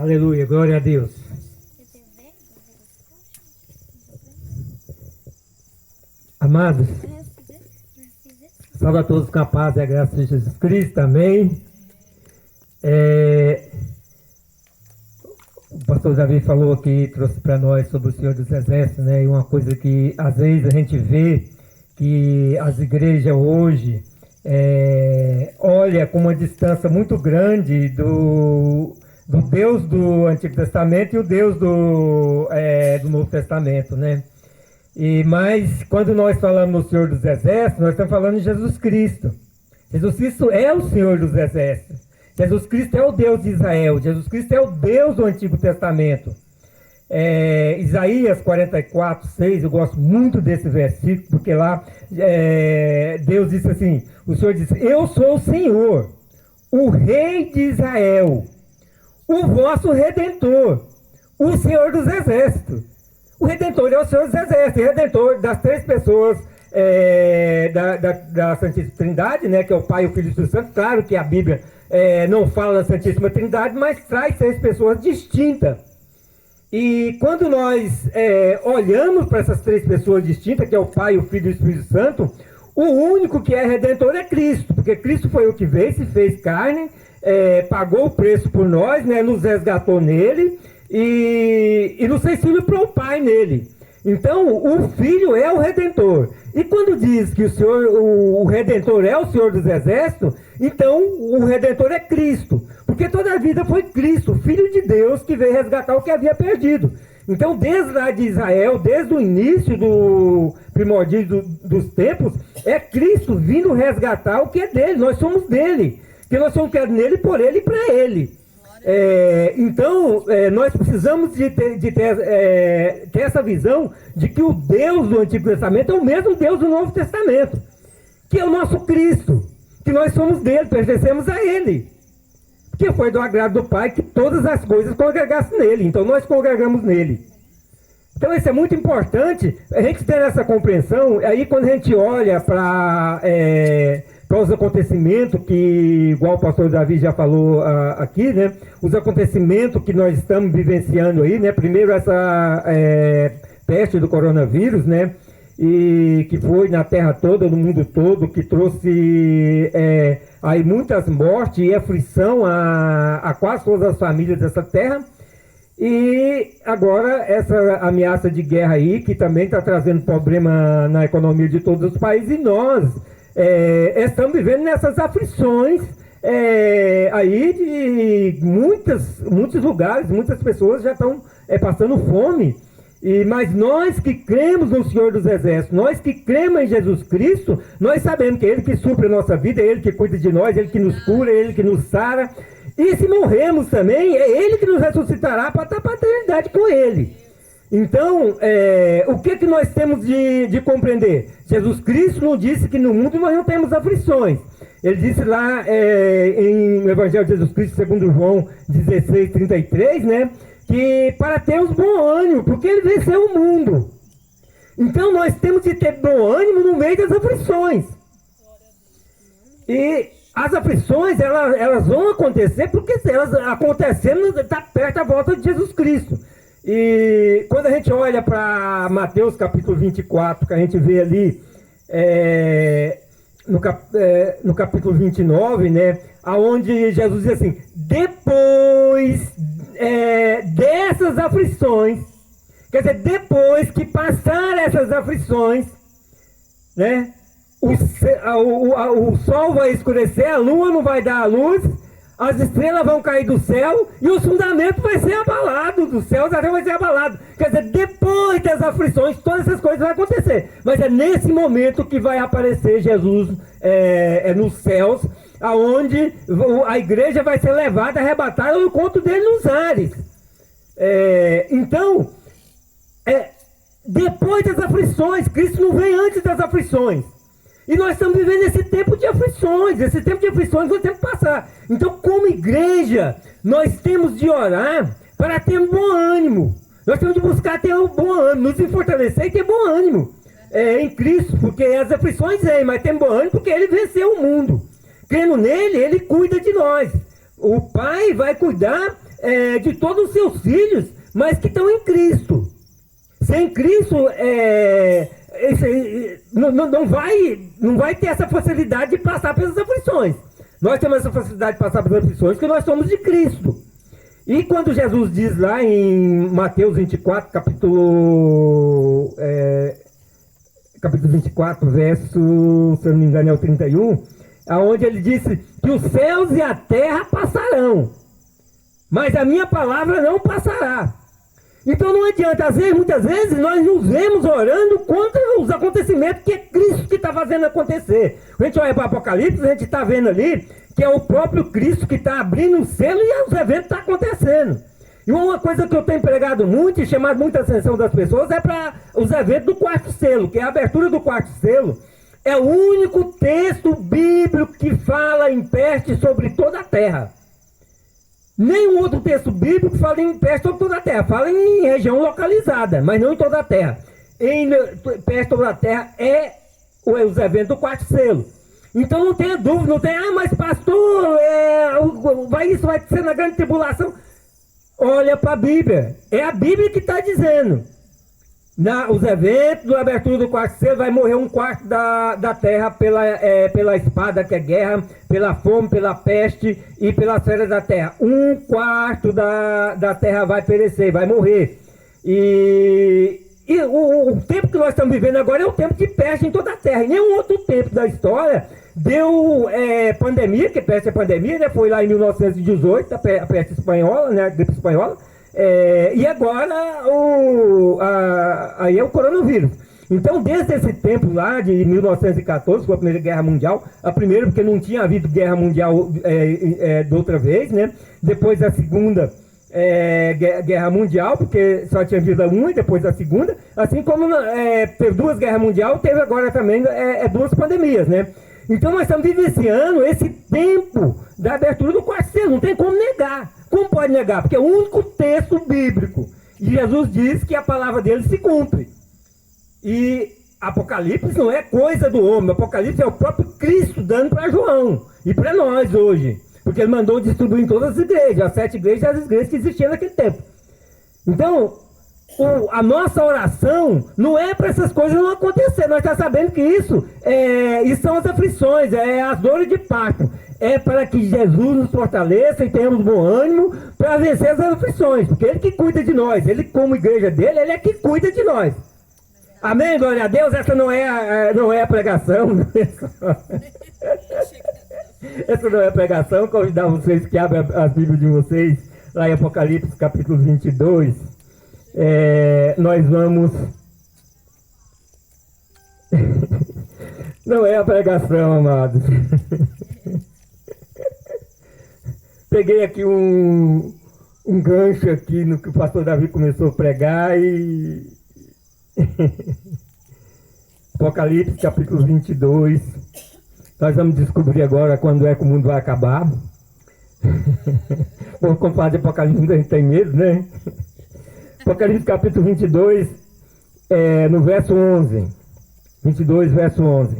Aleluia, glória a Deus. Amados, salve a todos com a paz e a graça de Jesus Cristo, amém. O pastor Davi falou aqui, trouxe para nós sobre o Senhor dos Exércitos, né? E uma coisa que às vezes a gente vê que as igrejas hoje olha com uma distância muito grande do Deus do Antigo Testamento e o Deus do Novo Testamento, né? Mas quando nós falamos no Senhor dos Exércitos, nós estamos falando de Jesus Cristo. Jesus Cristo é o Senhor dos Exércitos. Jesus Cristo é o Deus de Israel. Jesus Cristo é o Deus do Antigo Testamento. Isaías 44, 6, eu gosto muito desse versículo, porque lá Deus disse assim, o Senhor disse, eu sou o Senhor, o Rei de Israel, o vosso Redentor, o Senhor dos Exércitos. O Redentor é o Senhor dos Exércitos, o Redentor das três pessoas da Santíssima Trindade, né, que é o Pai, o Filho e o Espírito Santo. Claro que a Bíblia não fala da Santíssima Trindade, mas traz três pessoas distintas. E quando nós olhamos para essas três pessoas distintas, que é o Pai, o Filho e o Espírito Santo, o único que é Redentor é Cristo, porque Cristo foi o que veio, se fez carne, pagou o preço por nós, né, nos resgatou nele, e nos fez filho para o Pai nele. Então, o Filho é o Redentor. E quando diz que o Redentor é o Senhor dos Exércitos, então o Redentor é Cristo. Porque toda a vida foi Cristo, Filho de Deus, que veio resgatar o que havia perdido. Então, desde lá de Israel, desde o início do primórdio dos tempos, é Cristo vindo resgatar o que é dele. Nós somos dele. Porque nós somos criados nele, por ele e para ele. Então, nós precisamos de ter essa visão de que o Deus do Antigo Testamento é o mesmo Deus do Novo Testamento, que é o nosso Cristo, que nós somos dele, pertencemos a ele, que foi do agrado do Pai que todas as coisas congregassem nele, então nós congregamos nele. Então isso é muito importante, a gente ter essa compreensão. Aí quando a gente olha para os acontecimentos que, igual o pastor Davi já falou aqui, né? Os acontecimentos que nós estamos vivenciando aí, né? Primeiro essa peste do coronavírus, né? E que foi na terra toda, no mundo todo, que trouxe aí muitas mortes e aflição a quase todas as famílias dessa terra. E agora essa ameaça de guerra aí, que também está trazendo problema na economia de todos os países, e nós estamos vivendo nessas aflições aí de muitos lugares, muitas pessoas já estão passando fome. Mas nós que cremos no Senhor dos Exércitos, nós que cremos em Jesus Cristo, nós sabemos que é Ele que supre a nossa vida, é Ele que cuida de nós, é Ele que nos cura, é Ele que nos sara. E se morremos também, é Ele que nos ressuscitará para estar para a eternidade com Ele. Então, o que nós temos de compreender? Jesus Cristo não disse que no mundo nós não temos aflições. Ele disse lá em Evangelho de Jesus Cristo, segundo João 16, 33, né? Que para termos bom ânimo, porque ele venceu o mundo. Então nós temos de ter bom ânimo no meio das aflições. E as aflições, elas vão acontecer, porque elas acontecendo, está perto da volta de Jesus Cristo. E quando a gente olha para Mateus capítulo 24, que a gente vê ali no capítulo 29, né, aonde Jesus diz assim, depois dessas aflições, quer dizer, depois que passar essas aflições, né, o sol vai escurecer, a lua não vai dar a luz, as estrelas vão cair do céu e os fundamentos vai ser abalado, dos céus até vai ser abalado. Quer dizer, depois das aflições, todas essas coisas vão acontecer. Mas é nesse momento que vai aparecer Jesus nos céus, aonde a igreja vai ser levada, arrebatada ao encontro dele nos ares. Então, depois das aflições, Cristo não vem antes das aflições. E nós estamos vivendo esse tempo de aflições, nós temos que passar. Então, como igreja, nós temos de orar para ter um bom ânimo. Nós temos de buscar ter um bom ânimo, nos fortalecer e ter bom ânimo em Cristo, porque as aflições vêm, mas tem bom ânimo porque Ele venceu o mundo. Crendo nele, Ele cuida de nós. O Pai vai cuidar de todos os seus filhos, mas que estão em Cristo. Sem Cristo, não vai ter essa facilidade de passar pelas aflições. Nós temos essa facilidade de passar pelas aflições porque nós somos de Cristo. E quando Jesus diz lá em Mateus 24, capítulo 24, verso, se eu não me engano, é o 31, aonde ele disse que os céus e a terra passarão, mas a minha palavra não passará. Então não adianta, muitas vezes nós nos vemos orando contra os acontecimentos que é Cristo que está fazendo acontecer. Quando a gente olha para o Apocalipse, a gente está vendo ali que é o próprio Cristo que está abrindo o selo e os eventos estão acontecendo. E uma coisa que eu tenho pregado muito e chamado muita atenção das pessoas é para os eventos do quarto selo, que é a abertura do quarto selo. É o único texto bíblico que fala em peste sobre toda a terra. Nenhum outro texto bíblico fala em peste sobre toda a terra. Fala em região localizada, mas não em toda a terra. Em peste sobre a terra os eventos do quarto selo. Então não tenha dúvida, não tem, mas pastor, isso vai ser na grande tribulação. Olha para a Bíblia, é a Bíblia que está dizendo. Os eventos da abertura do quarto selo vai morrer 1/4 da terra pela espada, que é guerra, pela fome, pela peste e pelas feras da terra. 1/4 da terra vai perecer, vai morrer. E o tempo que nós estamos vivendo agora é o tempo de peste em toda a terra. Em nenhum outro tempo da história deu pandemia, que peste é pandemia, né? Foi lá em 1918, a peste espanhola, né? A gripe espanhola. E agora aí é o coronavírus. Então, desde esse tempo lá, de 1914, foi a Primeira Guerra Mundial, a primeira porque não tinha havido Guerra Mundial de outra vez, né? Depois a Segunda Guerra Mundial, porque só tinha havido uma e depois a Segunda, assim como teve 2 guerras mundiais, teve agora também 2 pandemias, né? Então nós estamos vivenciando esse tempo da abertura do quarto selo, não tem como negar. Como pode negar? Porque é o único texto bíblico. E Jesus diz que a palavra dele se cumpre. E Apocalipse não é coisa do homem, Apocalipse é o próprio Cristo dando para João e para nós hoje. Porque ele mandou distribuir em todas as igrejas, as 7 igrejas e as igrejas que existiam naquele tempo. Então, a nossa oração não é para essas coisas não acontecer. Nós estamos sabendo que isso são as aflições, as dores de parto. É para que Jesus nos fortaleça e tenhamos bom ânimo para vencer as aflições. Porque Ele que cuida de nós. Ele, como igreja dele, Ele é que cuida de nós. Amém? Glória a Deus. Essa não é a pregação. Essa não é a pregação. Convidar vocês que abrem as Bíblias de vocês lá em Apocalipse capítulo 22. Nós vamos... Não é a pregação, amados. Peguei aqui um gancho aqui no que o pastor Davi começou a pregar e... Apocalipse capítulo 22. Nós vamos descobrir agora quando é que o mundo vai acabar. Por falar de Apocalipse, a gente tem medo, né? Apocalipse capítulo 22, no verso 11. 22, verso 11.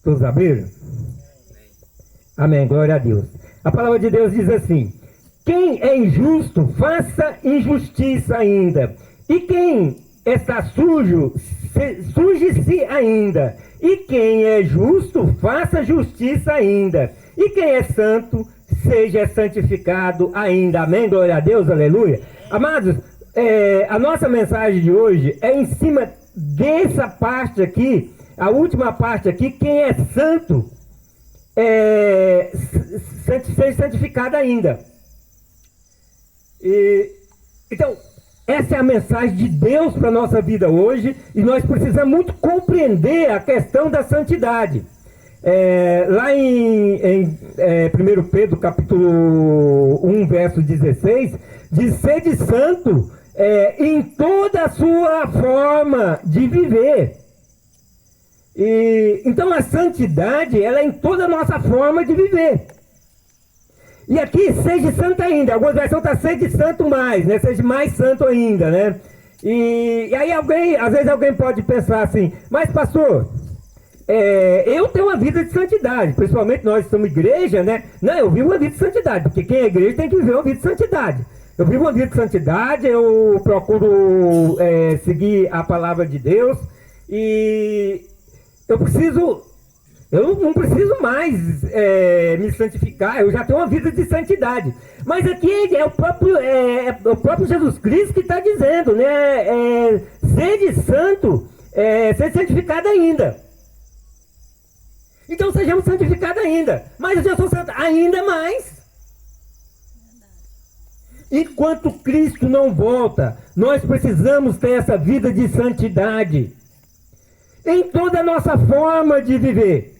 Todos abriram? Amém, glória a Deus. A palavra de Deus diz assim: quem é injusto, faça injustiça ainda. E quem está sujo, suje-se ainda. E quem é justo, faça justiça ainda. E quem é santo, seja santificado ainda. Amém, glória a Deus, aleluia. Amados, a nossa mensagem de hoje é em cima dessa parte aqui, a última parte aqui, quem é santo, seja santificado ainda. Então, essa é a mensagem de Deus para a nossa vida hoje, e nós precisamos muito compreender a questão da santidade. Lá em 1 Pedro capítulo 1, verso 16, diz: sede santo em toda a sua forma de viver. Então a santidade, ela é em toda a nossa forma de viver. E aqui, seja santo ainda. Algumas versões estão seja santo mais, né? Seja mais santo ainda, né? E aí às vezes alguém pode pensar assim: mas pastor, eu tenho uma vida de santidade, principalmente nós somos igreja, né? Não, eu vivo uma vida de santidade, porque quem é igreja tem que viver uma vida de santidade. Eu vivo uma vida de santidade, eu procuro seguir a palavra de Deus e eu não preciso mais me santificar, eu já tenho uma vida de santidade. Mas aqui é o próprio Jesus Cristo que está dizendo, né? Sede santo, ser santificado ainda. Então sejamos santificados ainda. Mas eu sou santo ainda mais. Enquanto Cristo não volta, nós precisamos ter essa vida de santidade em toda a nossa forma de viver.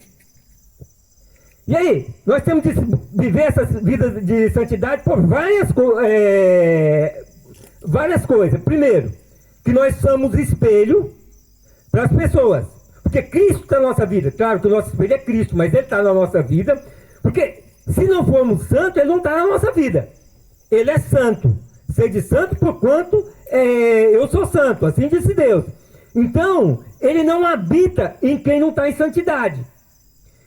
E aí, nós temos que viver essa vida de santidade por várias coisas. Primeiro, que nós somos espelho para as pessoas. Porque Cristo está na nossa vida. Claro que o nosso espelho é Cristo, mas Ele está na nossa vida. Porque se não formos santos, Ele não está na nossa vida. Ele é santo. Sede santo porquanto eu sou santo. Assim disse Deus. Então, Ele não habita em quem não está em santidade.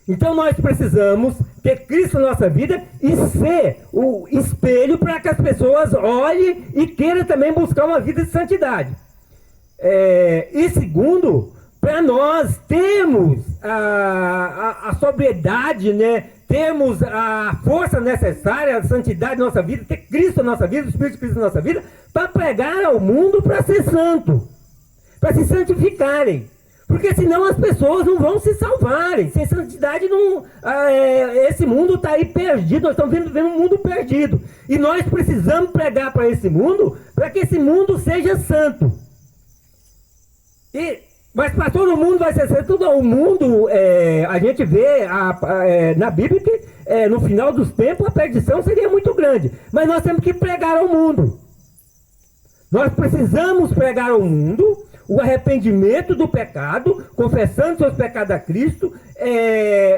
Então nós precisamos ter Cristo na nossa vida e ser o espelho para que as pessoas olhem e queiram também buscar uma vida de santidade. E segundo, para nós termos a sobriedade, né? Termos a força necessária, a santidade na nossa vida, ter Cristo na nossa vida, o Espírito de Cristo na nossa vida, para pregar ao mundo para ser santo, para se santificarem. Porque senão as pessoas não vão se salvarem. Sem santidade, esse mundo está aí perdido. Nós estamos vivendo um mundo perdido. E nós precisamos pregar para esse mundo, para que esse mundo seja santo. Mas para todo mundo vai ser santo. Todo o mundo, a gente vê na Bíblia que no final dos tempos a perdição seria muito grande. Mas nós temos que pregar ao mundo. Nós precisamos pregar ao mundo o arrependimento do pecado, confessando seus pecados a Cristo,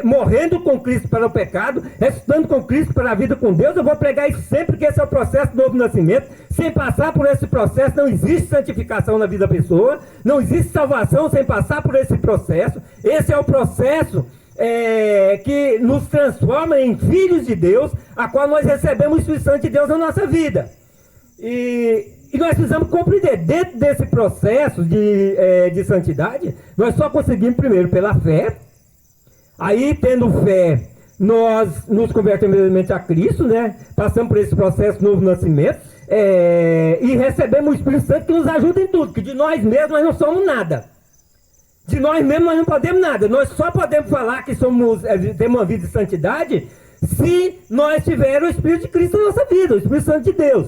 morrendo com Cristo para o pecado, ressuscitando com Cristo para a vida com Deus. Eu vou pregar isso sempre, que esse é o processo do novo nascimento. Sem passar por esse processo, não existe santificação na vida da pessoa, não existe salvação sem passar por esse processo. Esse é o processo que nos transforma em filhos de Deus, a qual nós recebemos o Espírito Santo de Deus na nossa vida. E nós precisamos compreender, dentro desse processo de santidade, nós só conseguimos primeiro pela fé. Aí, tendo fé, nós nos convertemos a Cristo, né? Passamos por esse processo de novo nascimento, e recebemos o Espírito Santo que nos ajuda em tudo, que de nós mesmos nós não somos nada. De nós mesmos nós não podemos nada. Nós só podemos falar que temos uma vida de santidade se nós tivermos o Espírito de Cristo na nossa vida, o Espírito Santo de Deus.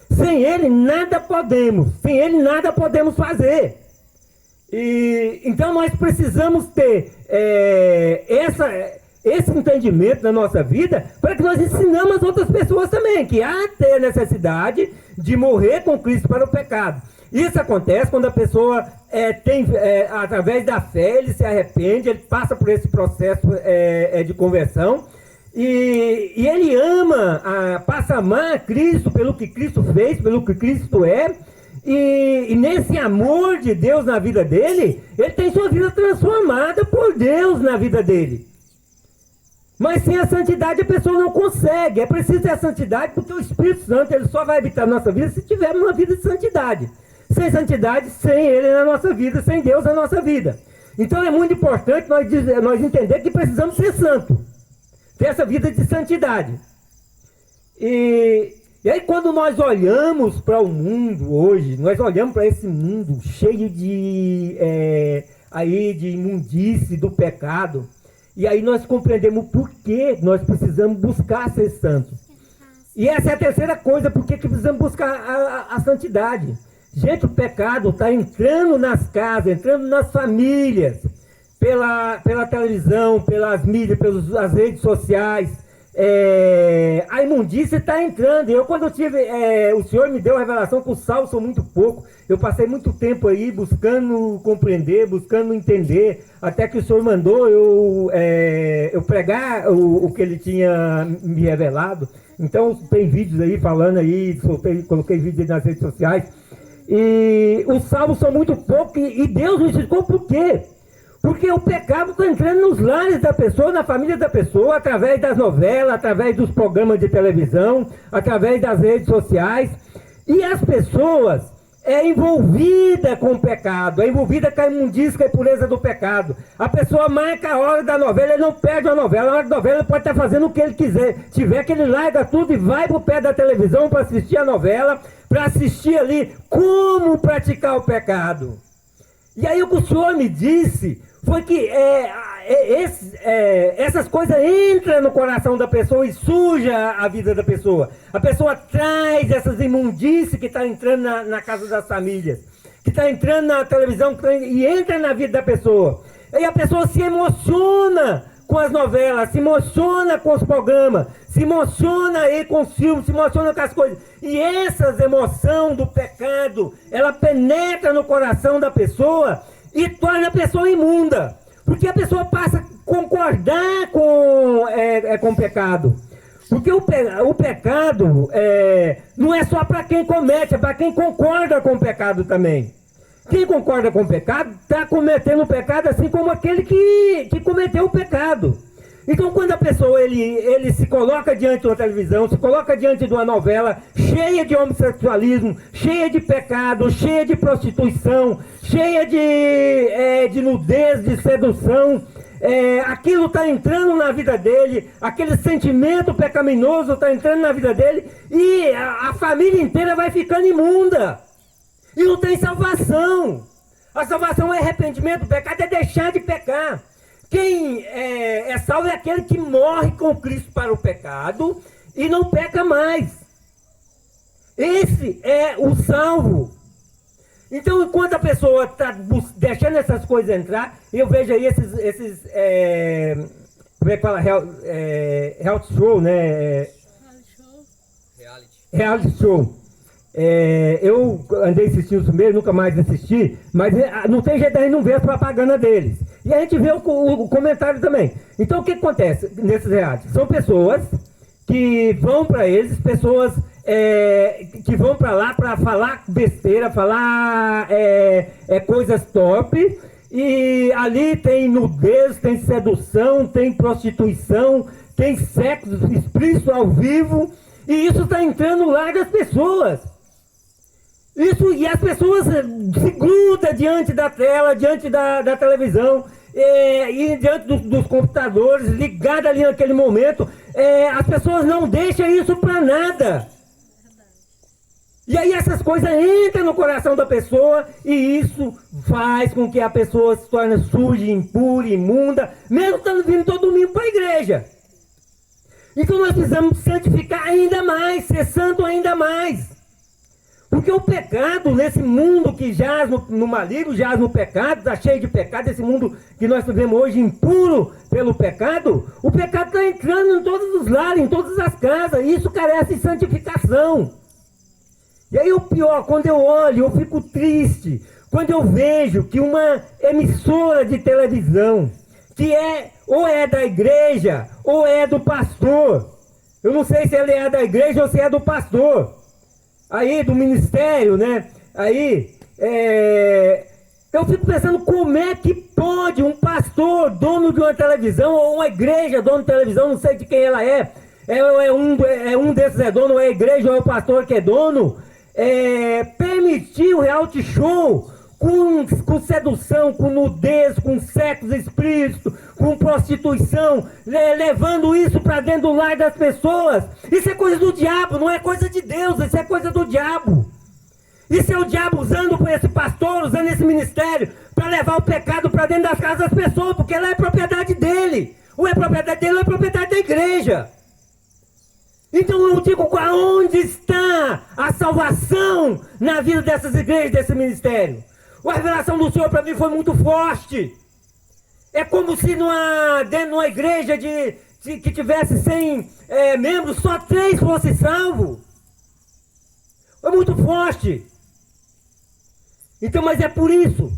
Sem Ele nada podemos, sem Ele nada podemos fazer. Então nós precisamos ter esse entendimento na nossa vida, para que nós ensinamos as outras pessoas também, que há ter necessidade de morrer com Cristo para o pecado. Isso acontece quando a pessoa através da fé, ele se arrepende, ele passa por esse processo de conversão, e ele passa a amar Cristo pelo que Cristo fez, pelo que Cristo é, e nesse amor de Deus na vida dele, ele tem sua vida transformada por Deus na vida dele. Mas sem a santidade a pessoa não consegue. É preciso ter a santidade, porque o Espírito Santo ele só vai habitar na nossa vida se tivermos uma vida de santidade. Sem santidade, sem Ele na nossa vida, sem Deus na nossa vida. Então é muito importante nós entender que precisamos ser santos. Ter essa vida de santidade. E aí quando nós olhamos para o mundo hoje, nós olhamos para esse mundo cheio de imundície, do pecado, e aí nós compreendemos por que nós precisamos buscar ser santos. E essa é a terceira coisa, por que precisamos buscar a santidade. Gente, o pecado está entrando nas casas, entrando nas famílias, pela televisão, pelas mídias, pelas redes sociais. A imundícia está entrando. Quando eu tive, o Senhor me deu a revelação que os salvos são muito pouco. Eu passei muito tempo aí buscando compreender, buscando entender, até que o Senhor mandou eu pregar o que Ele tinha me revelado. Então tem vídeos aí falando aí, coloquei vídeos aí nas redes sociais. E os salvos são muito poucos, e Deus nos explicou por quê? Porque o pecado está entrando nos lares da pessoa, na família da pessoa, através das novelas, através dos programas de televisão, através das redes sociais. E as pessoas envolvidas com o pecado, envolvida com a imundícia e a impureza do pecado. A pessoa marca a hora da novela, ele não perde a novela. Na hora da novela ele pode estar fazendo o que ele quiser. Tiver que ele larga tudo e vai para o pé da televisão para assistir a novela, para assistir ali como praticar o pecado. E aí o que o Senhor me disse foi que essas coisas entram no coração da pessoa e suja a vida da pessoa. A pessoa traz essas imundícies que está entrando na casa das famílias, que está entrando na televisão e entra na vida da pessoa. E a pessoa se emociona com as novelas, se emociona com os programas, se emociona aí com os filmes, se emociona com as coisas. E essas emoções do pecado, ela penetra no coração da pessoa e torna a pessoa imunda. Porque a pessoa passa a concordar com o pecado. Porque o pecado não é só para quem comete, é para quem concorda com o pecado também. Quem concorda com o pecado está cometendo o pecado assim como aquele que cometeu o pecado. Então quando a pessoa ele se coloca diante de uma televisão, se coloca diante de uma novela cheia de homossexualismo, cheia de pecado, cheia de prostituição, cheia de nudez, de sedução, aquilo está entrando na vida dele, aquele sentimento pecaminoso está entrando na vida dele e a família inteira vai ficando imunda. E não tem salvação. A salvação é arrependimento, o pecado é deixar de pecar. Quem é salvo é aquele que morre com Cristo para o pecado e não peca mais. Esse é o salvo. Então, enquanto a pessoa está deixando essas coisas entrar, eu vejo aí esses como é que fala? Reality show, né? Reality show. Eu andei assistindo os primeiros, nunca mais assisti, mas não tem jeito de a gente não ver a propaganda deles. E a gente vê o comentário também. Então o que acontece nesses realities? São pessoas que vão para eles, pessoas que vão para lá para falar besteira, falar coisas top, e ali tem nudez, tem sedução, tem prostituição, tem sexo explícito ao vivo, e isso está entrando no lar das pessoas. E as pessoas se grudam diante da tela, diante da televisão, e diante dos computadores, ligadas ali naquele momento. As pessoas não deixam isso para nada. E aí essas coisas entram no coração da pessoa, e isso faz com que a pessoa se torne suja, impura, imunda, mesmo estando vindo todo domingo para a igreja. Então nós precisamos santificar ainda mais, ser santo ainda mais. Porque o pecado, nesse mundo que jaz no maligno, jaz no pecado, está cheio de pecado, esse mundo que nós vivemos hoje impuro pelo pecado, o pecado está entrando em todos os lares, em todas as casas, e isso carece de santificação. E aí o pior, quando eu olho, eu fico triste, quando eu vejo que uma emissora de televisão, que ou é da igreja, ou é do pastor, eu não sei se ele é da igreja ou se é do pastor, aí do ministério, né? Aí, eu fico pensando como é que pode um pastor, dono de uma televisão, ou uma igreja, dono de televisão, não sei de quem ela um desses é dono, ou é a igreja, ou é o pastor que é dono, permitir o reality show com sedução, com nudez, com sexo explícito, com prostituição, levando isso para dentro do lar das pessoas. Isso é coisa do diabo, não é coisa de Deus, isso é coisa do diabo. Isso é o diabo usando esse pastor, usando esse ministério, para levar o pecado para dentro das casas das pessoas, porque ela é propriedade dele. Ou é propriedade dele ou é propriedade da igreja. Então eu digo, aonde está a salvação na vida dessas igrejas, desse ministério? A revelação do Senhor para mim foi muito forte. É como se dentro de uma igreja que tivesse 100 membros, só 3 fossem salvos. É muito forte. Então, mas é por isso.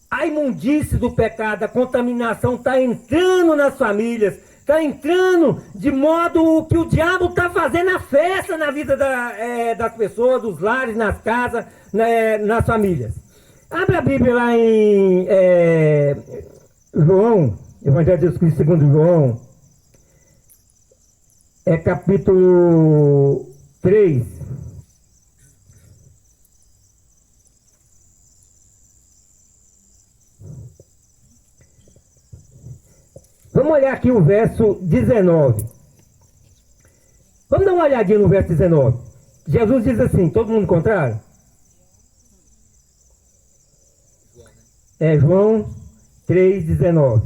A imundície do pecado, a contaminação está entrando nas famílias, está entrando de modo que o diabo está fazendo a festa na vida das pessoas, dos lares, nas casas, nas famílias. Abre a Bíblia lá em João, Evangelho de Jesus Cristo segundo João, capítulo 3. Vamos olhar aqui o verso 19. Vamos dar uma olhadinha no verso 19. Jesus diz assim, todo mundo contrário? João 3,19.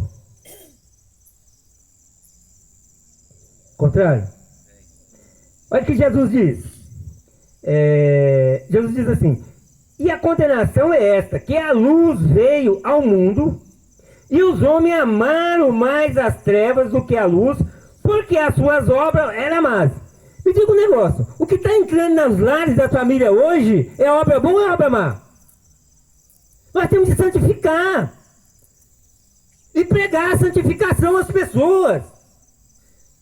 Contrário? Olha o que Jesus diz. Jesus diz assim, e a condenação é esta, que a luz veio ao mundo, e os homens amaram mais as trevas do que a luz, porque as suas obras eram más. Me diga um negócio, o que está entrando nas lares da família hoje é obra boa ou é obra má? Nós temos que santificar. E pregar a santificação às pessoas.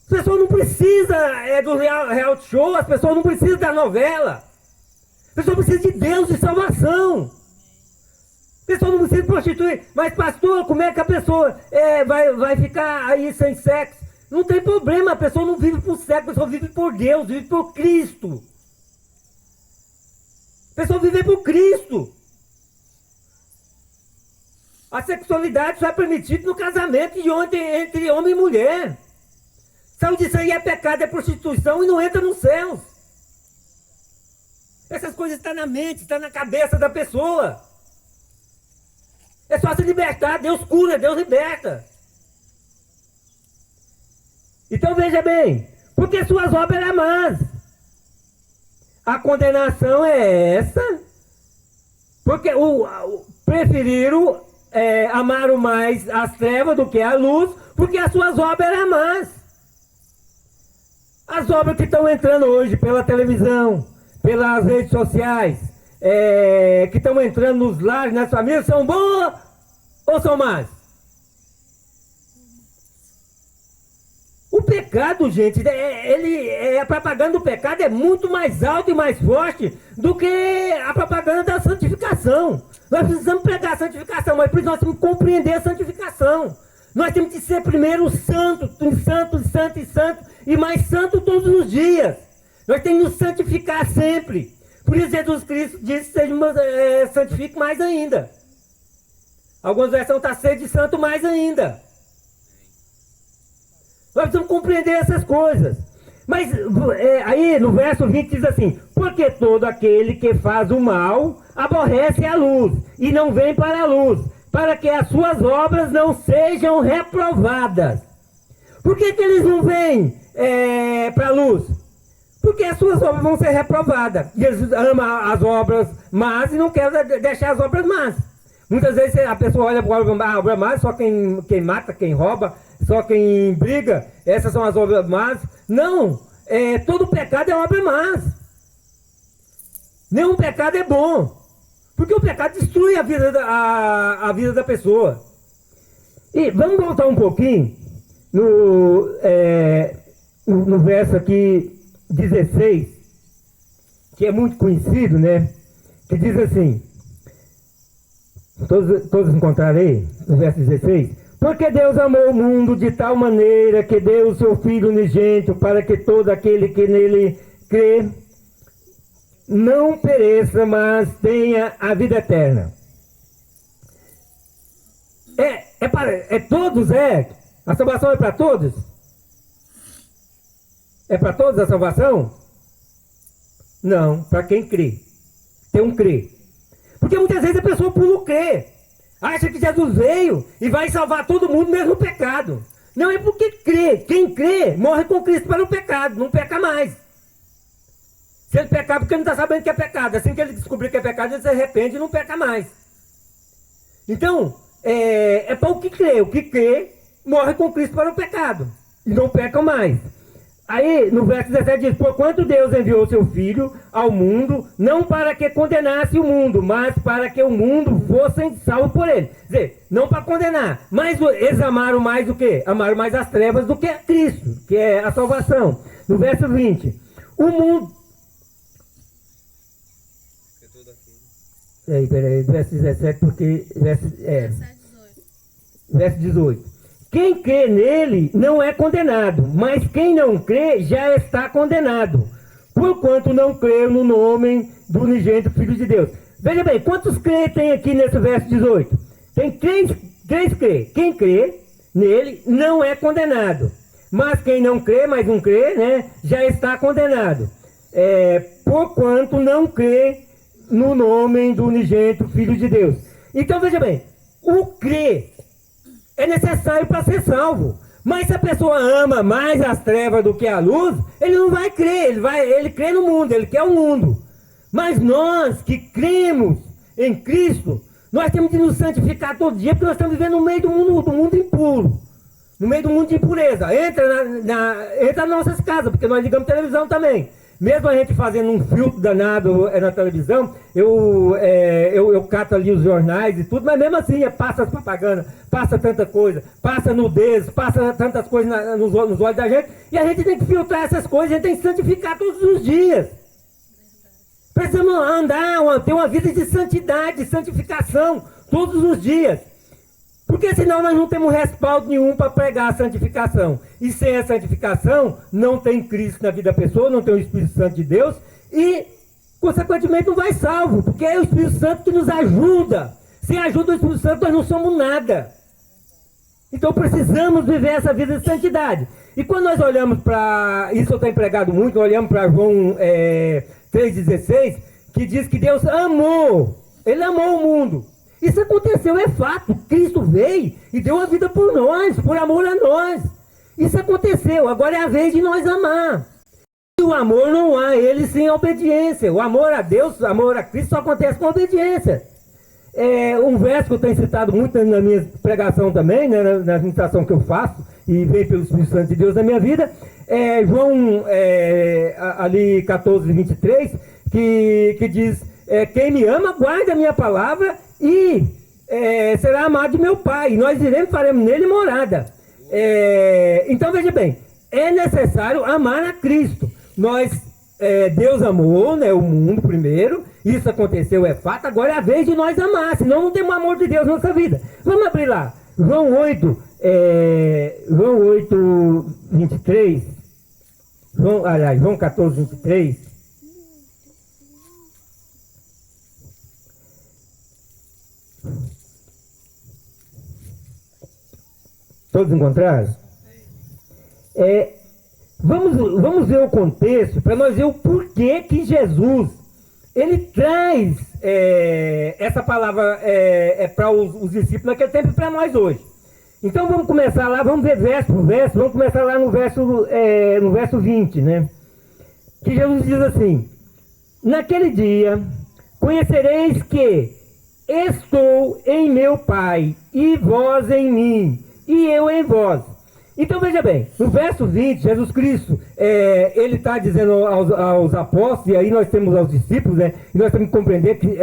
As pessoas não precisam do reality show, as pessoas não precisam da novela. As pessoas precisam de Deus, de salvação. As pessoas não precisam prostituir. Mas pastor, como é que a pessoa vai ficar aí sem sexo? Não tem problema, a pessoa não vive por sexo, a pessoa vive por Deus, vive por Cristo. A pessoa vive por Cristo. A sexualidade só é permitida no casamento entre homem e mulher. Saiu disso aí é pecado, é prostituição e não entra nos céus. Essas coisas estão na mente, estão na cabeça da pessoa. É só se libertar, Deus cura, Deus liberta. Então veja bem, porque suas obras eram más. A condenação é essa, porque preferiram amaram mais as trevas do que a luz, porque as suas obras eram más. As obras que estão entrando hoje pela televisão, pelas redes sociais, que estão entrando nos lares, nas famílias, são boas ou são más? O pecado, gente, a propaganda do pecado é muito mais alta e mais forte do que a propaganda da santificação. Nós precisamos pregar a santificação, mas por isso nós temos que compreender a santificação. Nós temos que ser primeiro santo, e mais santo todos os dias. Nós temos que nos santificar sempre. Por isso Jesus Cristo disse, santifique mais ainda. Algumas versões estão sede santo mais ainda. Nós precisamos compreender essas coisas. Mas aí no verso 20 diz assim, porque todo aquele que faz o mal aborrece a luz e não vem para a luz, para que as suas obras não sejam reprovadas. Por que eles não vêm para a luz? Porque as suas obras vão ser reprovadas. Jesus ama as obras más e não quer deixar as obras más. Muitas vezes a pessoa olha para a obra má, só quem mata, quem rouba, só quem briga, essas são as obras más. Não, todo pecado é obra más. Nenhum pecado é bom. Porque o pecado destrui a vida da pessoa. E vamos voltar um pouquinho no verso aqui 16, que é muito conhecido, né? Que diz assim, todos encontraram aí, no verso 16? Porque Deus amou o mundo de tal maneira que deu o seu Filho unigênito para que todo aquele que nele crê não pereça, mas tenha a vida eterna. Todos, a salvação é para todos? É para todos a salvação? Não, para quem crê. Tem um crer. Porque muitas vezes a pessoa pula o crer. Acha que Jesus veio e vai salvar todo mundo mesmo no pecado. Não, é porque crê. Quem crê morre com Cristo para o pecado, não peca mais. Se ele pecar porque não está sabendo que é pecado. Assim que ele descobrir que é pecado, ele se arrepende e não peca mais. Então, é para o que crê. O que crê morre com Cristo para o pecado e não peca mais. Aí, no verso 17 diz, porquanto Deus enviou seu Filho ao mundo, não para que condenasse o mundo, mas para que o mundo fosse salvo por ele. Quer dizer, não para condenar, mas eles amaram mais o quê? Amaram mais as trevas do que a Cristo, que é a salvação. No verso 20, o mundo... Peraí, verso 17, porque. Verso 18. Quem crê nele não é condenado, mas quem não crê já está condenado, porquanto não creu no nome do unigênito Filho de Deus. Veja bem, quantos crê tem aqui nesse verso 18? Tem três crê. Quem crê nele não é condenado, mas quem não crê, mas não crê, né, já está condenado, porquanto não crê no nome do unigênito Filho de Deus. Então veja bem, o crer é necessário para ser salvo. Mas se a pessoa ama mais as trevas do que a luz, ele não vai crer, ele crê no mundo, ele quer o mundo. Mas nós que cremos em Cristo, nós temos de nos santificar todo dia, porque nós estamos vivendo no meio do mundo impuro, no meio do mundo de impureza. Entra nas nossas casas, porque nós ligamos televisão também. Mesmo a gente fazendo um filtro danado na televisão, eu cato ali os jornais e tudo, mas mesmo assim passa as propagandas, passa tanta coisa, passa nudez, passa tantas coisas nos olhos da gente, e a gente tem que filtrar essas coisas, a gente tem que santificar todos os dias. Precisamos andar, ter uma vida de santidade, de santificação, todos os dias. Porque senão nós não temos respaldo nenhum para pregar a santificação. E sem a santificação, não tem Cristo na vida da pessoa, não tem o Espírito Santo de Deus e, consequentemente, não vai salvo, porque é o Espírito Santo que nos ajuda. Sem a ajuda do Espírito Santo, nós não somos nada. Então precisamos viver essa vida de santidade. E quando nós olhamos para, isso eu tenho pregado muito, nós olhamos para João 3,16, que diz que Deus amou, Ele amou o mundo. Isso aconteceu, é fato. Cristo veio e deu a vida por nós, por amor a nós. Isso aconteceu, agora é a vez de nós amar. E o amor não há ele sem a obediência. O amor a Deus, o amor a Cristo só acontece com a obediência. Um verso que eu tenho citado muito na minha pregação também, né, na administração que eu faço, e vem pelo Espírito Santo de Deus na minha vida, João ali 14, 23, que diz, quem me ama, guarda a minha palavra e será amado de meu Pai. E nós iremos, faremos nele morada. Então veja bem, é necessário amar a Cristo. Deus amou, né, o mundo primeiro, isso aconteceu, é fato, agora é a vez de nós amar, senão não temos amor de Deus na nossa vida. Vamos abrir lá, João 8, 23, João 14, 23. Todos encontraram? Vamos ver o contexto para nós ver o porquê que Jesus ele traz essa palavra para os discípulos naquele tempo e para nós hoje. Então vamos começar lá, vamos ver verso por verso, vamos começar lá no verso 20, né? Que Jesus diz assim: naquele dia conhecereis que estou em meu Pai, e vós em mim, e eu em vós. Então veja bem, no verso 20, Jesus Cristo, ele está dizendo aos apóstolos, e aí nós temos aos discípulos, né, e nós temos que compreender que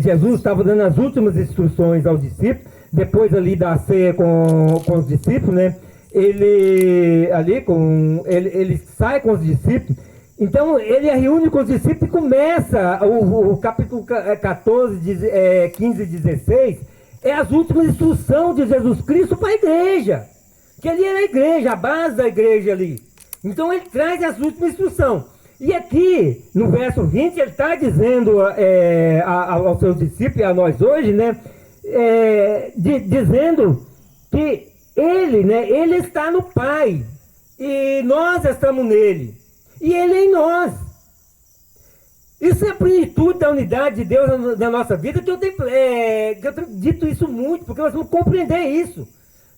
Jesus estava dando as últimas instruções aos discípulos, depois ali da ceia com os discípulos, né, ele sai com os discípulos. Então ele reúne com os discípulos e começa o capítulo 14, 15 e 16, é as últimas instruções de Jesus Cristo para a igreja. Que ali era a igreja, a base da igreja ali. Então ele traz as últimas instruções. E aqui, no verso 20, ele está dizendo aos seus discípulos e a nós hoje, né, dizendo que ele, né, ele está no Pai, e nós estamos nele, e ele em nós. Isso é a plenitude da unidade de Deus na nossa vida, que eu tenho dito isso muito, porque nós vamos compreender isso.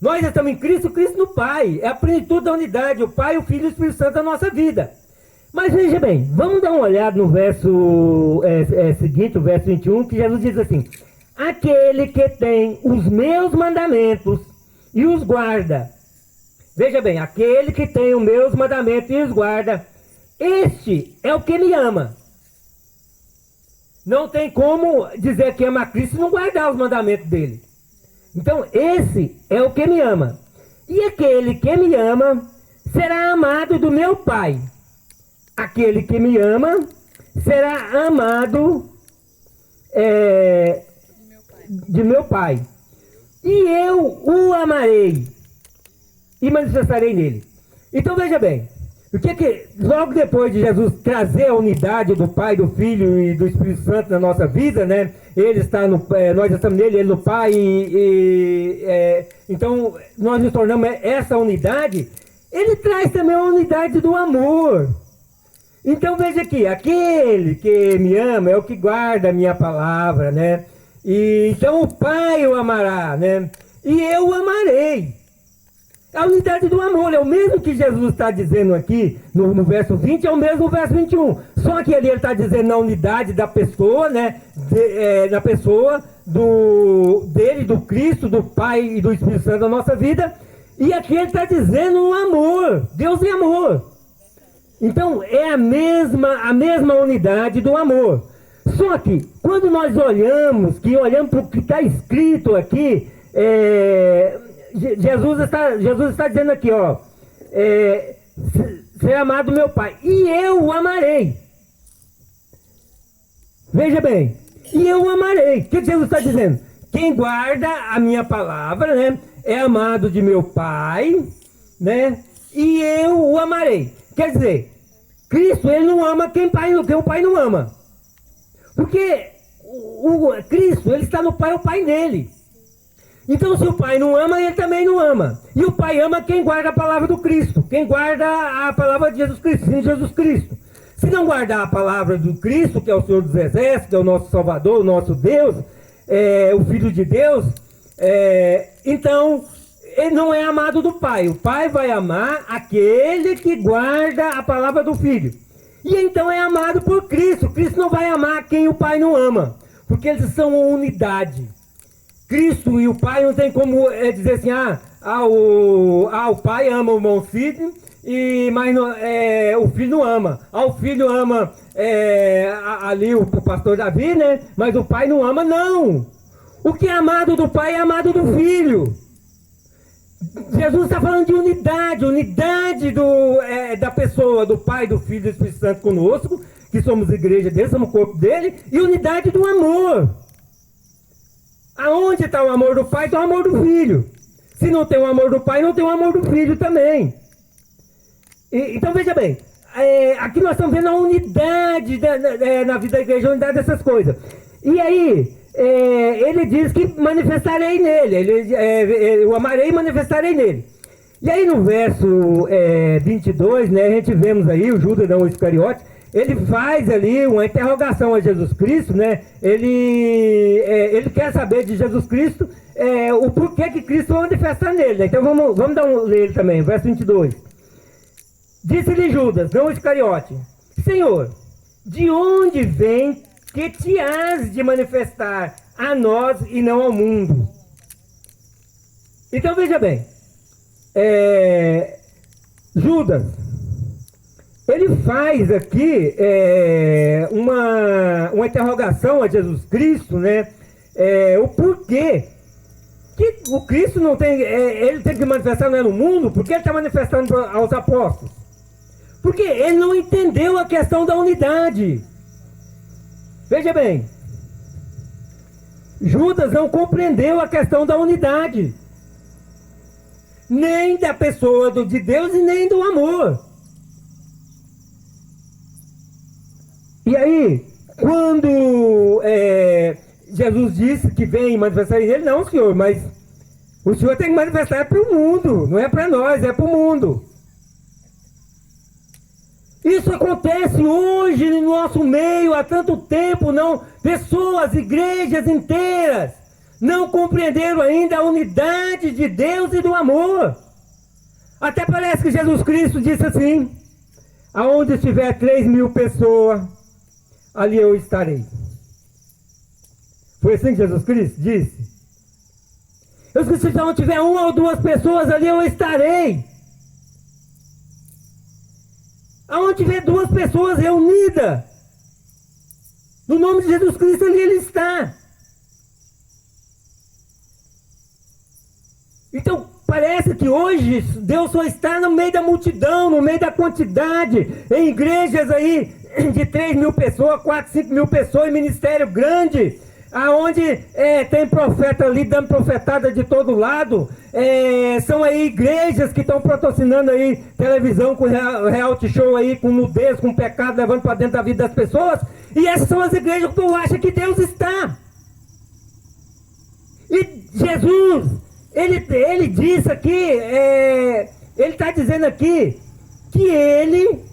Nós estamos em Cristo, Cristo no Pai. É a plenitude da unidade, o Pai, o Filho e o Espírito Santo da nossa vida. Mas veja bem, vamos dar uma olhada no verso seguinte, o verso 21, que Jesus diz assim: aquele que tem os meus mandamentos e os guarda. Veja bem, aquele que tem os meus mandamentos e os guarda, este é o que me ama. Não tem como dizer que ama a Cristo e não guardar os mandamentos dele. Então, esse é o que me ama. E aquele que me ama será amado do meu Pai. Aquele que me ama será amado de meu Pai. E eu o amarei e manifestarei nele. Então veja bem, o que logo depois de Jesus trazer a unidade do Pai, do Filho e do Espírito Santo na nossa vida, né? Ele está nós estamos nele, ele no Pai, então nós nos tornamos essa unidade. Ele traz também a unidade do amor. Então veja aqui, aquele que me ama é o que guarda a minha palavra, né? E então o Pai o amará, né? E eu o amarei. A unidade do amor é o mesmo que Jesus está dizendo aqui no verso 20, é o mesmo no verso 21. Só que ali ele está dizendo na unidade da pessoa, né? Da pessoa dele, do Cristo, do Pai e do Espírito Santo da nossa vida. E aqui ele está dizendo o amor. Deus é amor. Então é a mesma unidade do amor. Só que quando nós olhamos para o que está escrito aqui, Jesus está dizendo aqui, ó, ser amado meu Pai, e eu o amarei. Veja bem, e eu o amarei. O que Jesus está dizendo? Quem guarda a minha palavra, né, é amado de meu Pai, né, e eu o amarei. Quer dizer, Cristo, ele não ama quem o Pai não ama. Porque o Cristo, ele está no Pai, o Pai nele. Então, se o Pai não ama, ele também não ama. E o Pai ama quem guarda a palavra do Cristo, quem guarda a palavra de Jesus Cristo, sim, Jesus Cristo. Se não guardar a palavra do Cristo, que é o Senhor dos Exércitos, é o nosso Salvador, o nosso Deus, o Filho de Deus, então ele não é amado do Pai. O Pai vai amar aquele que guarda a palavra do Filho. E então é amado por Cristo. Cristo não vai amar quem o Pai não ama, porque eles são uma unidade. Cristo e o Pai não tem como dizer assim, o Pai ama o irmão Sidney, mas o Filho não ama. O Filho ama ali o pastor Davi, né? Mas o Pai não ama, não. O que é amado do Pai é amado do Filho. Jesus está falando de unidade da pessoa, do Pai, do Filho e do Espírito Santo conosco, que somos igreja dele, somos corpo dele, e unidade do amor. Aonde está o amor do Pai, está o amor do Filho. Se não tem o amor do Pai, não tem o amor do Filho também. Então veja bem, aqui nós estamos vendo a unidade na vida da igreja, a unidade dessas coisas. E aí, ele diz que manifestarei nele, eu amarei e manifestarei nele. E aí no verso 22, né, a gente vemos aí o Judas, não o Iscariote, ele faz ali uma interrogação a Jesus Cristo, né? Ele quer saber de Jesus Cristo o porquê que Cristo vai manifestar nele, né? Então vamos dar ler ele também, verso 22. Disse-lhe Judas, não o Iscariote, Senhor, de onde vem que te has de manifestar a nós e não ao mundo? Então veja bem, Judas, ele faz aqui uma interrogação a Jesus Cristo, né? O porquê que o Cristo não tem, ele tem que manifestar, não é no mundo, porque ele está manifestando aos apóstolos. Porque ele não entendeu a questão da unidade. Veja bem, Judas não compreendeu a questão da unidade, nem da pessoa de Deus e nem do amor. E aí, quando Jesus disse que vem manifestar nele, não, Senhor, mas o Senhor tem que manifestar para o mundo, não é para nós, é para o mundo. Isso acontece hoje no nosso meio há tanto tempo, não? Pessoas, igrejas inteiras não compreenderam ainda a unidade de Deus e do amor. Até parece que Jesus Cristo disse assim: aonde estiver 3.000 pessoas, ali eu estarei. Foi assim que Jesus Cristo disse? Eu disse, se onde tiver 1 ou 2 pessoas, ali eu estarei. Aonde tiver 2 pessoas reunidas, no nome de Jesus Cristo, ali ele está. Então, parece que hoje Deus só está no meio da multidão, no meio da quantidade, em igrejas aí, de 3 mil pessoas, 4, 5 mil pessoas, em ministério grande, aonde tem profeta ali dando profetada de todo lado, são aí igrejas que estão patrocinando aí televisão com reality show aí, com nudez, com pecado, levando para dentro da vida das pessoas, e essas são as igrejas que tu acha que Deus está. E Jesus, ele disse aqui, ele está dizendo aqui, que ele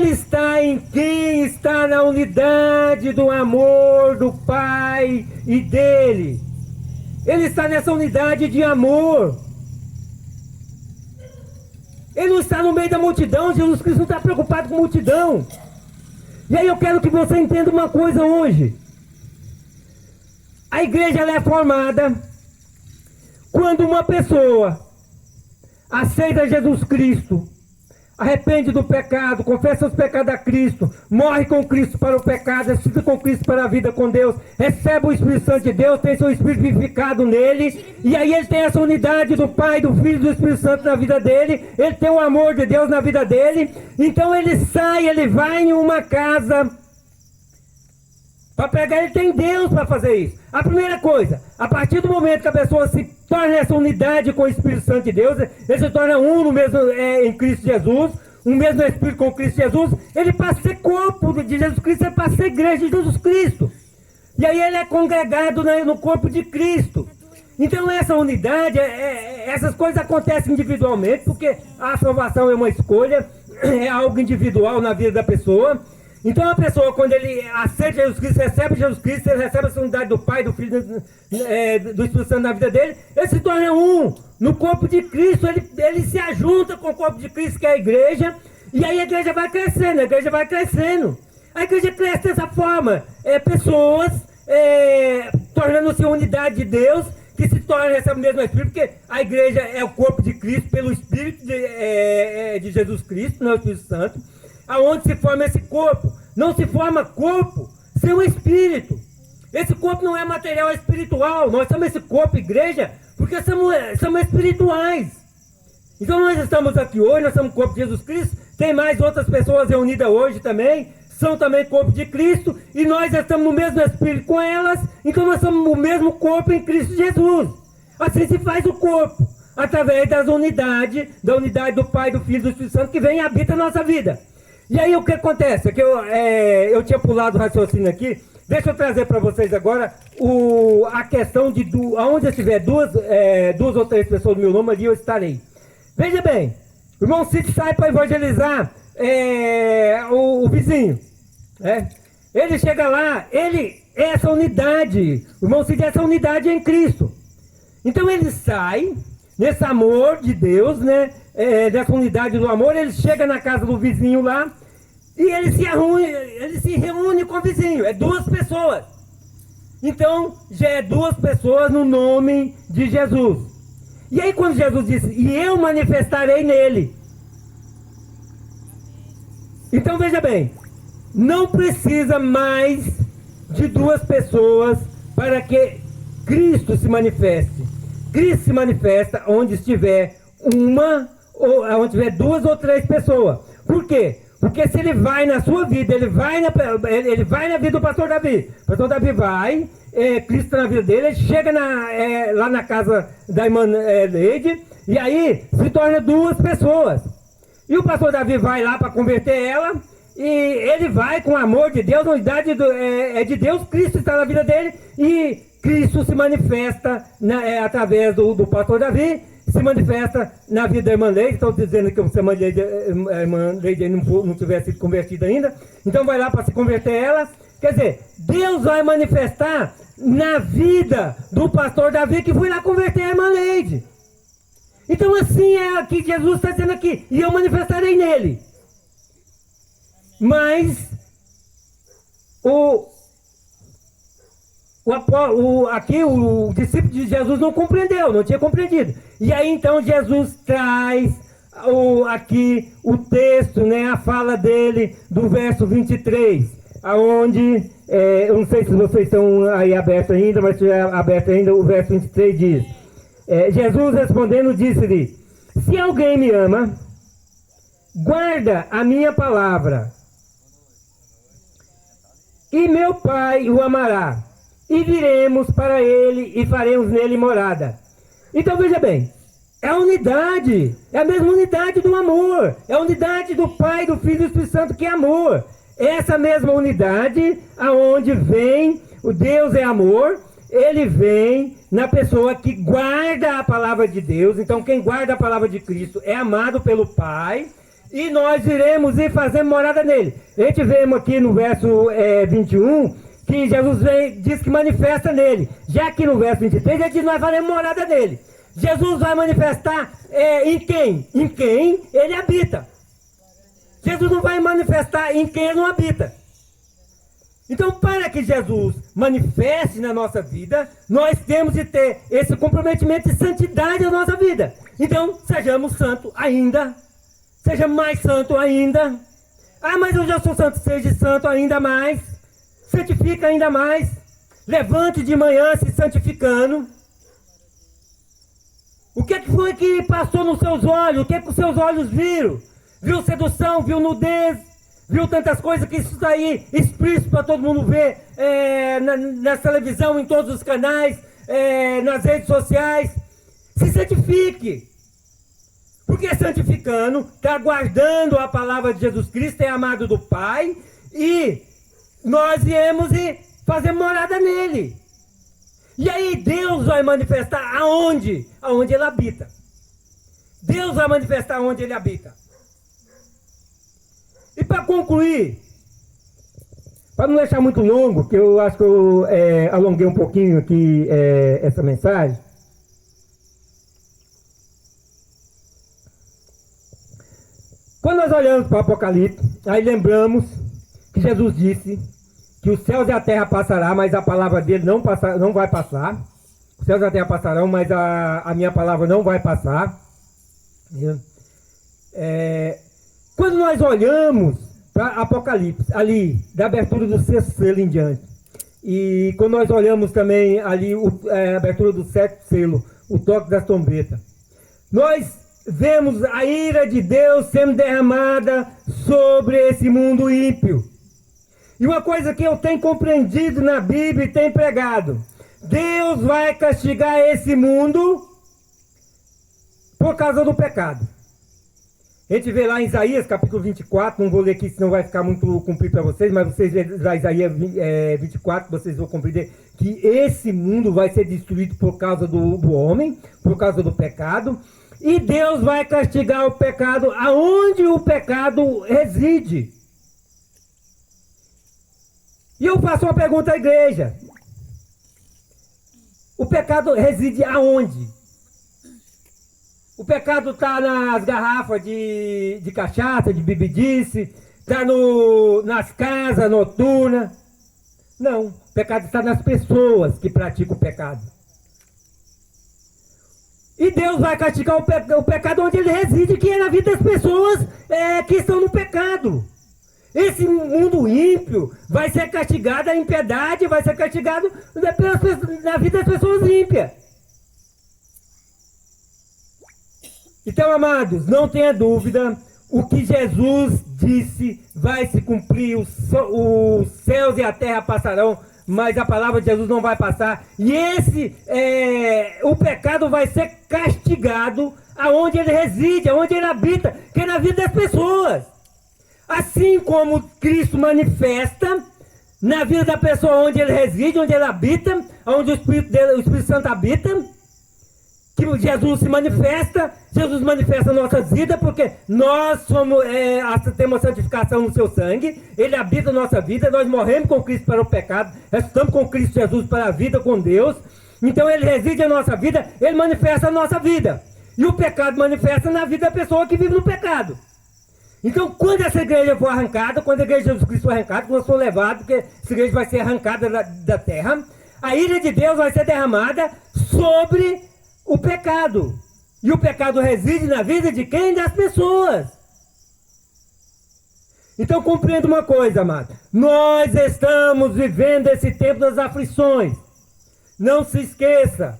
está em quem está na unidade do amor do Pai e dele. Ele está nessa unidade de amor. Ele não está no meio da multidão. Jesus Cristo não está preocupado com multidão. E aí eu quero que você entenda uma coisa hoje. A igreja ela é formada quando uma pessoa aceita Jesus Cristo, arrepende do pecado, confessa os pecados a Cristo, morre com Cristo para o pecado, ressuscita com Cristo para a vida com Deus, recebe o Espírito Santo de Deus, tem seu Espírito vivificado nele, e aí ele tem essa unidade do Pai, do Filho e do Espírito Santo na vida dele, ele tem o amor de Deus na vida dele, então ele sai, ele vai em uma casa para pregar, ele tem Deus para fazer isso. A primeira coisa, a partir do momento que a pessoa se torna essa unidade com o Espírito Santo de Deus, ele se torna um no mesmo, em Cristo Jesus, um mesmo Espírito com Cristo Jesus, ele passa a ser corpo de Jesus Cristo, ele passa a ser igreja de Jesus Cristo. E aí ele é congregado no corpo de Cristo. Então essa unidade, essas coisas acontecem individualmente, porque a salvação é uma escolha, é algo individual na vida da pessoa. Então a pessoa, quando ele aceita Jesus Cristo, ele recebe essa unidade do Pai, do Filho, do Espírito Santo na vida dele, ele se torna um no corpo de Cristo, ele se ajunta com o corpo de Cristo, que é a igreja, e aí a igreja vai crescendo, a igreja cresce dessa forma, pessoas tornando-se unidade de Deus, que se torna essa mesma Espírito, porque a igreja é o corpo de Cristo, pelo Espírito de Jesus Cristo, não é o Espírito Santo, aonde se forma esse corpo. Não se forma corpo sem o Espírito. Esse corpo não é material, é espiritual. Nós somos esse corpo, igreja, porque somos espirituais. Então nós estamos aqui hoje, nós somos o corpo de Jesus Cristo, tem mais outras pessoas reunidas hoje também, são também corpo de Cristo, e nós estamos no mesmo Espírito com elas, então nós somos o mesmo corpo em Cristo Jesus. Assim se faz o corpo, através da unidade do Pai, do Filho e do Espírito Santo, que vem e habita a nossa vida. E aí o que acontece? É que eu tinha pulado o raciocínio aqui. Deixa eu trazer para vocês agora a questão de aonde eu tiver duas ou três pessoas do meu nome, ali eu estarei. Veja bem, o irmão Cid sai para evangelizar o vizinho. Ele chega lá, ele é essa unidade. O irmão Cid é essa unidade em Cristo. Então ele sai nesse amor de Deus, né? Dessa unidade do amor, ele chega na casa do vizinho lá e ele se reúne com o vizinho, é 2 pessoas. Então, já é 2 pessoas no nome de Jesus. E aí quando Jesus disse, e eu manifestarei nele. Então veja bem, não precisa mais de 2 pessoas para que Cristo se manifeste. Cristo se manifesta onde estiver onde tiver 2 ou 3 pessoas. Por quê? Porque se ele vai na sua vida, ele vai na vida do pastor Davi. O pastor Davi vai, Cristo está na vida dele, ele chega lá na casa da irmã Leide, e aí se torna 2 pessoas. E o pastor Davi vai lá para converter ela, e ele vai com o amor de Deus, a unidade de Deus, Cristo está na vida dele, e Cristo se manifesta através do pastor Davi, se manifesta na vida da irmã Leide. Estou dizendo que a irmã Leide não tivesse sido convertida ainda, então vai lá para se converter ela. Quer dizer, Deus vai manifestar na vida do pastor Davi, que foi lá converter a irmã Leide. Então assim é aqui que Jesus está dizendo aqui, e eu manifestarei nele. Mas aqui o discípulo de Jesus não compreendeu, não tinha compreendido. E aí então Jesus traz aqui o texto, né, a fala dele do verso 23, aonde, eu não sei se vocês estão aí abertos ainda, mas se estiver aberto ainda, o verso 23 diz, Jesus respondendo disse-lhe, se alguém me ama, guarda a minha palavra, e meu Pai o amará, e viremos para ele e faremos nele morada. Então veja bem, é a unidade, é a mesma unidade do amor, é a unidade do Pai, do Filho e do Espírito Santo, que é amor. Essa mesma unidade, aonde vem, o Deus é amor, ele vem na pessoa que guarda a palavra de Deus. Então quem guarda a palavra de Cristo é amado pelo Pai, e nós iremos e fazemos morada nele. A gente vê aqui no verso 21, que Jesus diz que manifesta nele. Já que no verso 23 ele diz que nós faremos morada nele. Jesus vai manifestar em quem? Em quem ele habita. Jesus não vai manifestar em quem ele não habita. Então, para que Jesus manifeste na nossa vida, nós temos de ter esse comprometimento de santidade na nossa vida. Então, sejamos santos ainda. Seja mais santo ainda. Ah, mas eu já sou santo. Seja santo ainda mais. Santifica ainda mais. Levante de manhã se santificando. O que foi que passou nos seus olhos? O que os seus olhos viram? Viu sedução, viu nudez, viu tantas coisas que isso está aí explícito para todo mundo ver na televisão, em todos os canais, nas redes sociais. Se santifique. Porque santificando, está guardando a palavra de Jesus Cristo, é amado do Pai, e nós viemos e fazemos morada nele. E aí Deus vai manifestar aonde? Aonde ele habita. Deus vai manifestar onde ele habita. E para concluir, para não deixar muito longo, que eu acho que eu alonguei um pouquinho aqui essa mensagem. Quando nós olhamos para o Apocalipse, aí lembramos que Jesus disse que os céus e a terra passará, mas a palavra dele não vai passar. Os céus e a terra passarão, mas a minha palavra não vai passar. Quando nós olhamos para Apocalipse, ali, da abertura do sexto selo em diante, e quando nós olhamos também ali a abertura do sétimo selo, o toque das trombetas, nós vemos a ira de Deus sendo derramada sobre esse mundo ímpio. E uma coisa que eu tenho compreendido na Bíblia e tenho pregado: Deus vai castigar esse mundo por causa do pecado. A gente vê lá em Isaías, capítulo 24, não vou ler aqui, senão vai ficar muito comprido para vocês, mas vocês vê lá Isaías 24, vocês vão compreender que esse mundo vai ser destruído por causa do homem, por causa do pecado, e Deus vai castigar o pecado aonde o pecado reside. E eu faço uma pergunta à igreja: o pecado reside aonde? O pecado está nas garrafas de cachaça, de bebidice, está nas casas noturnas? Não, o pecado está nas pessoas que praticam o pecado. E Deus vai castigar o pecado onde ele reside, que é na vida das pessoas que estão no pecado. Esse mundo ímpio vai ser castigado, a impiedade vai ser castigado na vida das pessoas ímpias. Então, amados, não tenha dúvida, o que Jesus disse vai se cumprir, os céus e a terra passarão, mas a palavra de Jesus não vai passar. E o pecado vai ser castigado aonde ele reside, aonde ele habita, que é na vida das pessoas. Assim como Cristo manifesta na vida da pessoa onde ele reside, onde ele habita, onde o Espírito Santo habita, que Jesus se manifesta, Jesus manifesta nas nossas vidas, porque nós temos santificação no seu sangue, ele habita a nossa vida, nós morremos com Cristo para o pecado, estamos com Cristo Jesus para a vida com Deus, então ele reside na nossa vida, ele manifesta a nossa vida, e o pecado manifesta na vida da pessoa que vive no pecado. Então, quando essa igreja for arrancada, quando a igreja de Jesus Cristo for arrancada, quando for levado, porque essa igreja vai ser arrancada da terra, a ira de Deus vai ser derramada sobre o pecado. E o pecado reside na vida de quem? Das pessoas. Então, compreenda uma coisa, amado. Nós estamos vivendo esse tempo das aflições. Não se esqueça.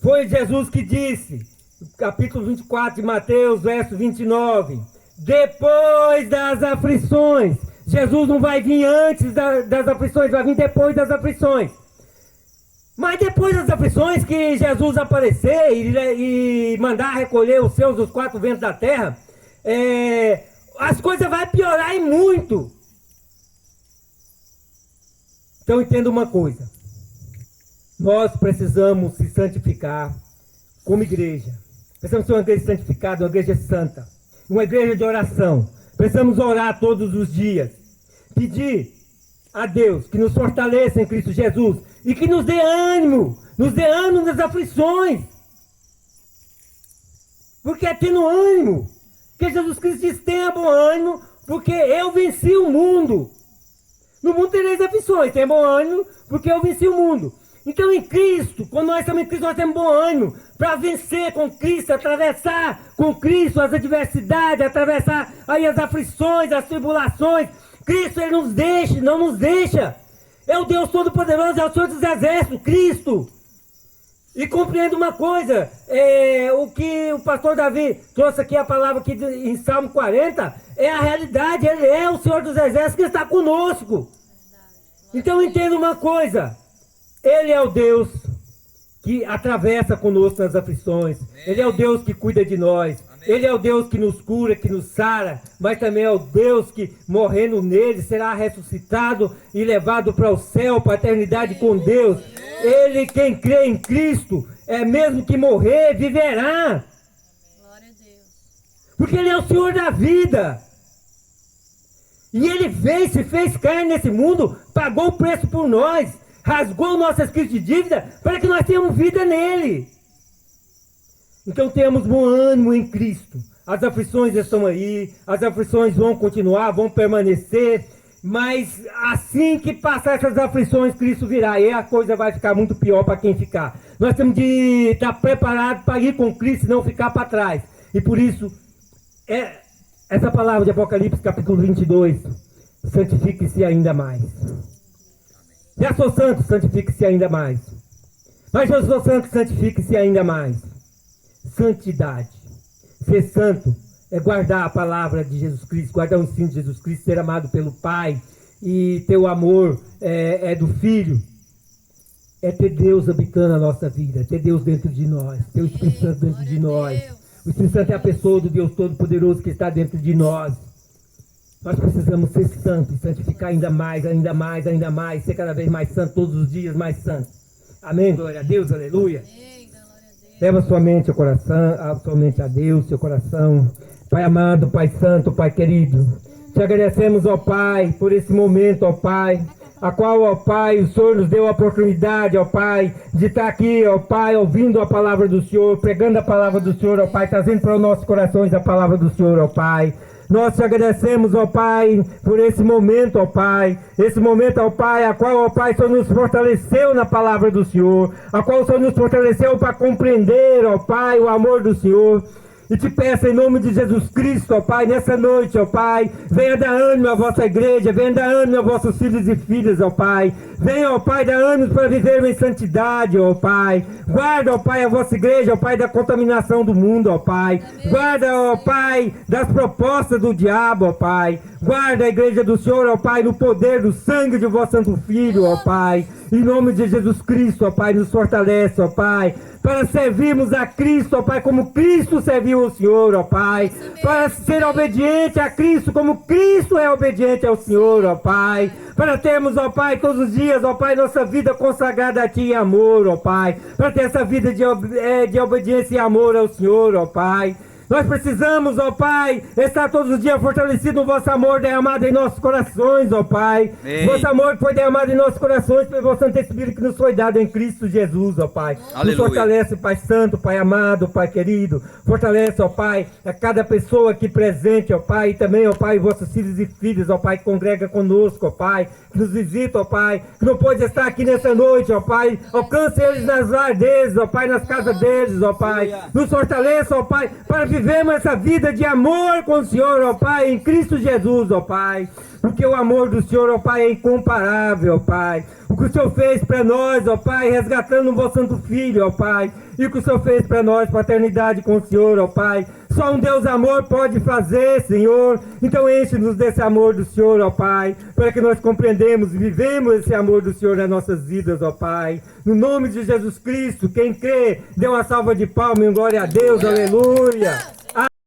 Foi Jesus que disse capítulo 24 de Mateus, verso 29. Depois das aflições. Jesus não vai vir antes das aflições, vai vir depois das aflições. Mas depois das aflições que Jesus aparecer e mandar recolher os seus dos quatro ventos da terra, as coisas vão piorar e muito. Então entenda uma coisa. Nós precisamos se santificar como igreja. Precisamos ser uma igreja santificada, uma igreja santa. Uma igreja de oração. Precisamos orar todos os dias. Pedir a Deus que nos fortaleça em Cristo Jesus e que nos dê ânimo nas aflições. Porque é tendo ânimo. Porque Jesus Cristo diz: tenha bom ânimo, porque eu venci o mundo. No mundo tereis aflições, tenha bom ânimo, porque eu venci o mundo. Então em Cristo, quando nós estamos em Cristo, nós temos bom ânimo para vencer com Cristo, atravessar com Cristo as adversidades, atravessar aí as aflições, as tribulações. Cristo, Ele não nos deixa. É o Deus Todo-Poderoso, é o Senhor dos Exércitos, Cristo. E compreenda uma coisa, o que o pastor Davi trouxe aqui, a palavra aqui em Salmo 40, é a realidade. Ele é o Senhor dos Exércitos que está conosco. Então entenda uma coisa, Ele é o Deus que atravessa conosco nas aflições. Ele é o Deus que cuida de nós. Ele é o Deus que nos cura, que nos sara, mas também é o Deus que, morrendo nele, será ressuscitado e levado para o céu, para a eternidade com Deus. Ele, quem crê em Cristo, mesmo que morrer, viverá. Glória a Deus. Porque Ele é o Senhor da vida. E Ele veio, se fez carne nesse mundo, pagou o preço por nós, rasgou o nosso escrito de dívida, para que nós tenhamos vida nele. Então temos bom ânimo em Cristo. As aflições estão aí, as aflições vão continuar, vão permanecer, mas assim que passar essas aflições, Cristo virá, e a coisa vai ficar muito pior para quem ficar. Nós temos de estar preparados para ir com Cristo e não ficar para trás. E por isso, essa palavra de Apocalipse, capítulo 22, santifique-se ainda mais. Já sou santo, santifique-se ainda mais. Mas já sou santo, santifique-se ainda mais. Santidade. Ser santo é guardar a palavra de Jesus Cristo, guardar o ensino de Jesus Cristo, ser amado pelo Pai e ter o amor do Filho. É ter Deus habitando a nossa vida, ter Deus dentro de nós, ter o Espírito Santo dentro de nós. O Espírito Santo é a pessoa do Deus Todo-Poderoso que está dentro de nós. Nós precisamos ser santos, santificar ainda mais, ainda mais, ainda mais, ser cada vez mais santo, todos os dias mais santo. Amém, glória a Deus, aleluia. Leva sua mente ao coração, somente a Deus, seu coração. Pai amado, Pai santo, Pai querido, te agradecemos, ó Pai, por esse momento, ó Pai, a qual, ó Pai, o Senhor nos deu a oportunidade, ó Pai, de estar aqui, ó Pai, ouvindo a palavra do Senhor, pregando a palavra do Senhor, ó Pai, trazendo para os nossos corações a palavra do Senhor, ó Pai. Nós te agradecemos, ó Pai, por esse momento, ó Pai. Esse momento, ó Pai, a qual, ó Pai, o Senhor nos fortaleceu na palavra do Senhor. A qual o Senhor nos fortaleceu para compreender, ó Pai, o amor do Senhor. E te peço em nome de Jesus Cristo, ó Pai, nessa noite, ó Pai, venha dar ânimo à vossa igreja, venha dar ânimo aos vossos filhos e filhas, ó Pai. Venha, ó Pai, dar ânimo para viver em santidade, ó Pai. Guarda, ó Pai, a vossa igreja, ó Pai, da contaminação do mundo, ó Pai. Guarda, ó Pai, das propostas do diabo, ó Pai. Guarda a igreja do Senhor, ó Pai, no poder do sangue de vosso Santo Filho, ó Pai. Em nome de Jesus Cristo, ó Pai, nos fortalece, ó Pai, para servirmos a Cristo, ó Pai, como Cristo serviu o Senhor, ó Pai. Para ser obediente a Cristo, como Cristo é obediente ao Senhor, ó Pai. Para termos, ó Pai, todos os dias, ó Pai, nossa vida consagrada a Ti em amor, ó Pai. Para ter essa vida de obediência e amor ao Senhor, ó Pai. Nós precisamos, ó Pai, estar todos os dias fortalecidos no vosso amor derramado em nossos corações, ó Pai. Ei. Vosso amor foi derramado em nossos corações pelo vosso Santo Espírito que nos foi dado em Cristo Jesus, ó Pai. Aleluia. Nos fortalece, Pai Santo, Pai amado, Pai querido. Fortalece, ó Pai, a cada pessoa aqui presente, ó Pai. E também, ó Pai, vossos filhos e filhas, ó Pai, que congrega conosco, ó Pai. Que nos visita, ó Pai. Que não pode estar aqui nessa noite, ó Pai. Alcance eles nas lares deles, ó Pai, nas casas deles, ó Pai. Nos fortaleça, ó Pai, para vivemos essa vida de amor com o Senhor, ó Pai, em Cristo Jesus, ó Pai. Porque o amor do Senhor, ó Pai, é incomparável, ó Pai. O que o Senhor fez para nós, ó Pai, resgatando o vosso Santo Filho, ó Pai. e o que o Senhor fez para nós, paternidade com o Senhor, ó Pai. Só um Deus amor pode fazer, Senhor. Então enche-nos desse amor do Senhor, ó Pai, para que nós compreendemos e vivemos esse amor do Senhor nas nossas vidas, ó Pai. No nome de Jesus Cristo, quem crê, dê uma salva de palmas em glória a Deus, aleluia.